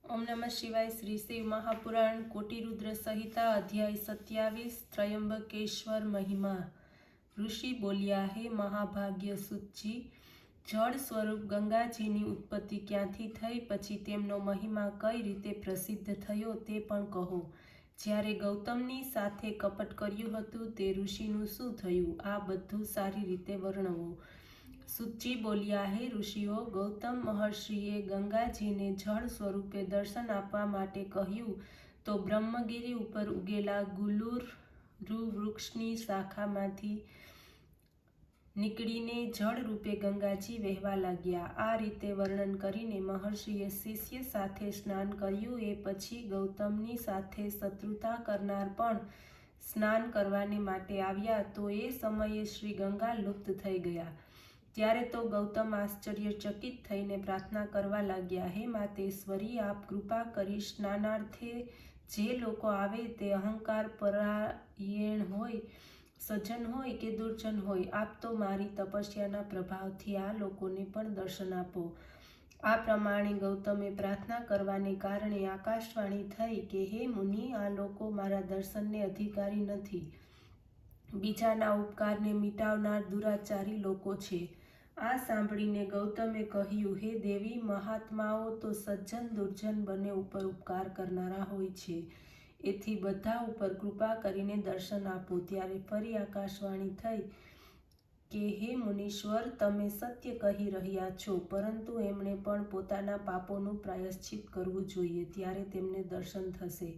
ओम नमः शिवाय। श्री शिव महापुराण कोटिरुद्र संहिता अध्याय 27 त्र्यंबकेश्वर महिमा। ऋषि बोलिया, हे महाभाग्य सुतजी, जળ સ્વરૂપ ગંગાજીની ઉત્પત્તિ ક્યાંથી થઈ, પછી તેમનો મહિમા કઈ રીતે પ્રસિદ્ધ થયો તે પણ કહો। જ્યારે ગૌતમની સાથે કપટ કર્યું હતું તે ઋષિનું શું થયું, આ બધું સારી રીતે વર્ણવો। સુતજી બોલ્યા, હે ઋષિઓ, ગૌતમ મહર્ષિએ ગંગાજીને જળ સ્વરૂપે દર્શન આપવા માટે કહ્યું તો બ્રહ્મગીરી ઉપર ઉગેલા ગુલુરુ વૃક્ષની શાખામાંથી નીકળીને જળ રૂપે ગંગાજી વહેવા લાગ્યા। આ રીતે વર્ણન કરીને મહર્ષિએ શિષ્ય સાથે સ્નાન કર્યું। એ પછી ગૌતમની સાથે શત્રુતા કરનાર પણ સ્નાન કરવાને માટે આવ્યા તો એ સમયે શ્રી ગંગા લુપ્ત થઈ ગયા। ત્યારે તો ગૌતમ આશ્ચર્યચકિત થઈને પ્રાર્થના કરવા લાગ્યા, હે માતેશ્વરી, આપ કૃપા કરી સ્નાનાર્થે જે લોકો આવે તે અહંકાર પરાયણ હોય, સજ્જન હોય કે દુર્જન હોય, આપ તો મારી તપસ્યાના પ્રભાવથી આ લોકોને પણ દર્શન આપો। આ પ્રમાણે ગૌતમે પ્રાર્થના કરવાને કારણે આકાશવાણી થઈ કે, હે મુનિ, આ લોકો મારા દર્શનને અધિકારી નથી, બીજાના ઉપકારને મિટાવનાર દુરાચારી લોકો છે। આ સાંભળીને ગૌતમે કહ્યું, હે દેવી, મહાત્માઓ તો સજ્જન દુર્જન બંને ઉપર ઉપકાર કરનારા હોય છે, એથી બધા ઉપર કૃપા કરીને દર્શન આપો। ત્યારે ફરી આકાશવાણી થઈ કે, હે મુનીશ્વર, તમે સત્ય કહી રહ્યા છો, પરંતુ એમણે પણ પોતાના પાપોનું પ્રાયશ્ચિત કરવું જોઈએ, ત્યારે તેમને દર્શન થશે।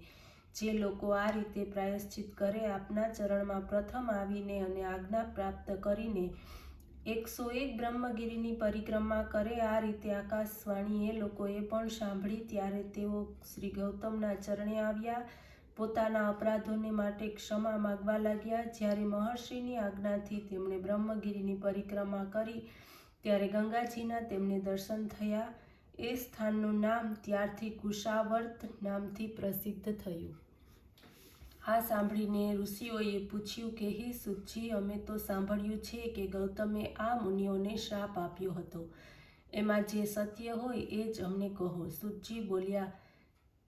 જે લોકો આ રીતે પ્રાયશ્ચિત કરે, આપના ચરણમાં પ્રથમ આવીને અને આજ્ઞા પ્રાપ્ત કરીને 101 બ્રહ્મગીરીની પરિક્રમા કરે, આ રીતે આકાશવાણી એ લોકોએ પણ સાંભળી। ત્યારે તેઓ શ્રી ગૌતમના ચરણે આવ્યા, પોતાના અપરાધોને માટે ક્ષમા માગવા લાગ્યા। જ્યારે મહર્ષિની આજ્ઞાથી તેમણે બ્રહ્મગીરીની પરિક્રમા કરી ત્યારે ગંગાજીના તેમને દર્શન થયા। એ સ્થાનનું નામ ત્યારથી કુશાવર્ત નામથી પ્રસિદ્ધ થયું। આ સાંભળીને ઋષિઓએ પૂછ્યું કે, હે સુતજી, અમે તો સાંભળ્યું છે કે ગૌતમે આ મુનિઓને શ્રાપ આપ્યો હતો, એમાં જે સત્ય હોય એ જ અમને કહો। સુતજી બોલ્યા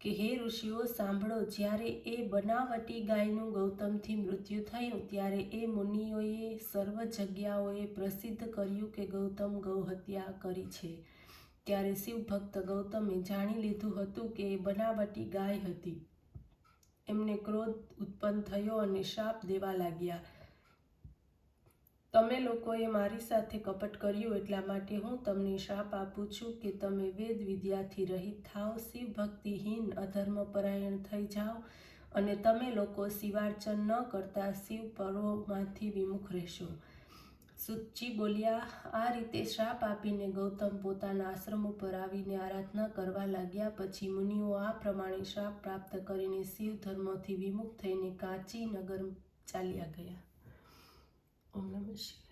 કે, હે ઋષિઓ, સાંભળો, જ્યારે એ બનાવટી ગાયનું ગૌતમથી મૃત્યુ થયું ત્યારે એ મુનિઓએ સર્વ જગ્યાઓએ પ્રસિદ્ધ કર્યું કે ગૌતમ ગૌહત્યા કરી છે। ત્યારે શિવભક્ત ગૌતમે જાણી લીધું હતું કે એ બનાવટી ગાય હતી। એમને ક્રોધ ઉત્પન્ન થયો અને શાપ દેવા લાગ્યા, તમે લોકોએ મારી સાથે કપટ કર્યું, એટલા માટે હું તમને શાપ આપું છું કે તમે વેદ વિદ્યાથી રહિત થાઓ, શિવ ભક્તિહીન અધર્મપરાયણ થઈ જાઓ અને તમે લોકો શિવાર્ચન ન કરતા શિવ પર્વોમાંથી વિમુખ રહેશો। સુતજી બોલ્યા, આ રીતે શ્રાપ આપીને ગૌતમ પોતાના આશ્રમ ઉપર આવીને આરાધના કરવા લાગ્યા। પછી મુનિઓ આ પ્રમાણે શ્રાપ પ્રાપ્ત કરીને શિવ ધર્મથી વિમુખ થઈને કાંચી નગર ચાલ્યા ગયા। ઓમ નમઃ શિવાય।